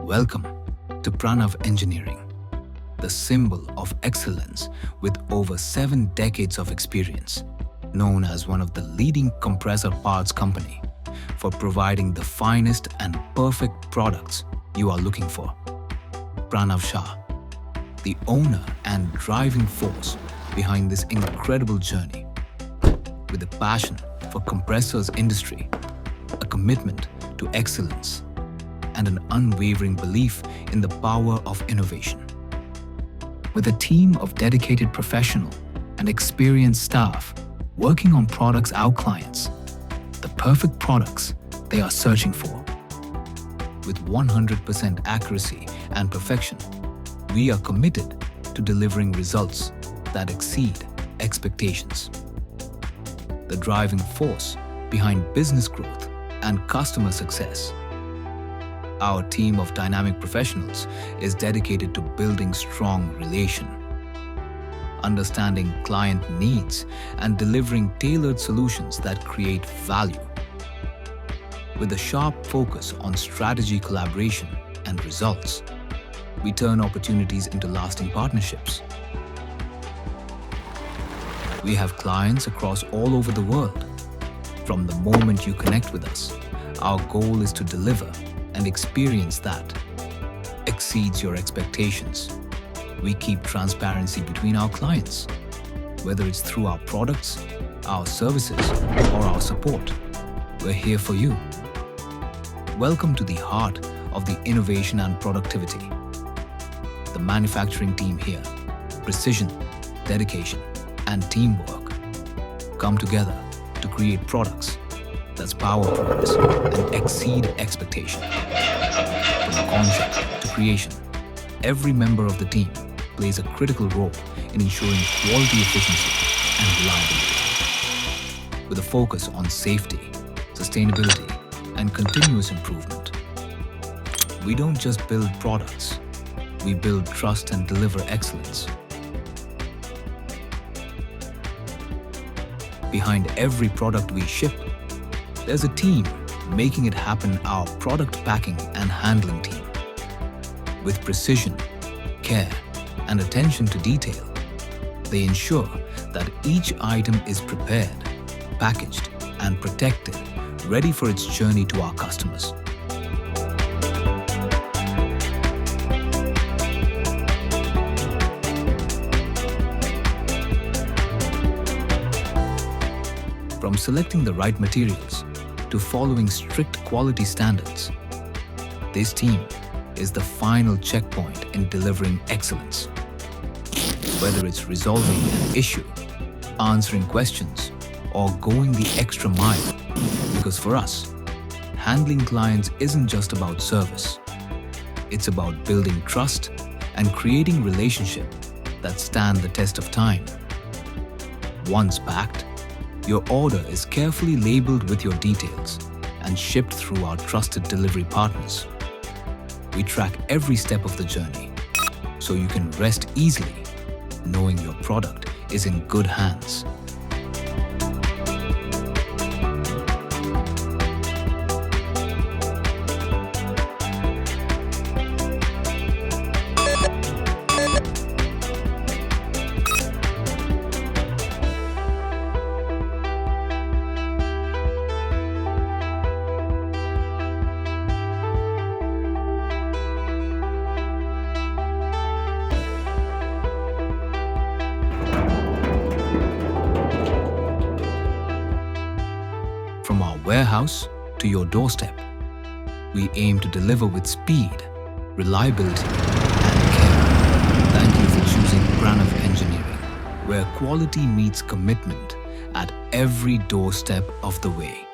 Welcome to Pranav Engineering, the symbol of excellence with over 7 decades of experience, known as one of the leading compressor parts company for providing the finest and perfect products you are looking for. Pranav Shah, the owner and driving force behind this incredible journey, with a passion for compressors industry, a commitment to excellence, and an unwavering belief in the power of innovation. With a team of dedicated professional and experienced staff working on products our clients, the perfect products they are searching for. With 100% accuracy and perfection, we are committed to delivering results that exceed expectations. The driving force behind business growth and customer success. Our team of dynamic professionals is dedicated to building strong relation, understanding client needs, and delivering tailored solutions that create value. With a sharp focus on strategy, collaboration, and results, we turn opportunities into lasting partnerships. We have clients across all over the world. From the moment you connect with us, our goal is to deliver an experience that exceeds your expectations. We keep transparency between our clients, whether it's through our products, our services, or our support. We're here for you. Welcome to the heart of the innovation and productivity. The manufacturing team here, precision, dedication, and teamwork come together to create products that's power progress and exceed expectation. From concept to creation, every member of the team plays a critical role in ensuring quality, efficiency, and reliability. With a focus on safety, sustainability, and continuous improvement, we don't just build products, we build trust and deliver excellence. Behind every product we ship, there's a team making it happen, our product packing and handling team. With precision, care, and attention to detail, they ensure that each item is prepared, packaged, and protected, ready for its journey to our customers. From selecting the right materials to following strict quality standards, this team is the final checkpoint in delivering excellence. Whether it's resolving an issue, answering questions, or going the extra mile, because for us, handling clients isn't just about service. It's about building trust and creating relationships that stand the test of time. Once packed, your order is carefully labeled with your details and shipped through our trusted delivery partners. We track every step of the journey, so you can rest easily knowing your product is in good hands. From our warehouse to your doorstep, we aim to deliver with speed, reliability, and care. Thank you for choosing Pranav Engineering, where quality meets commitment at every doorstep of the way.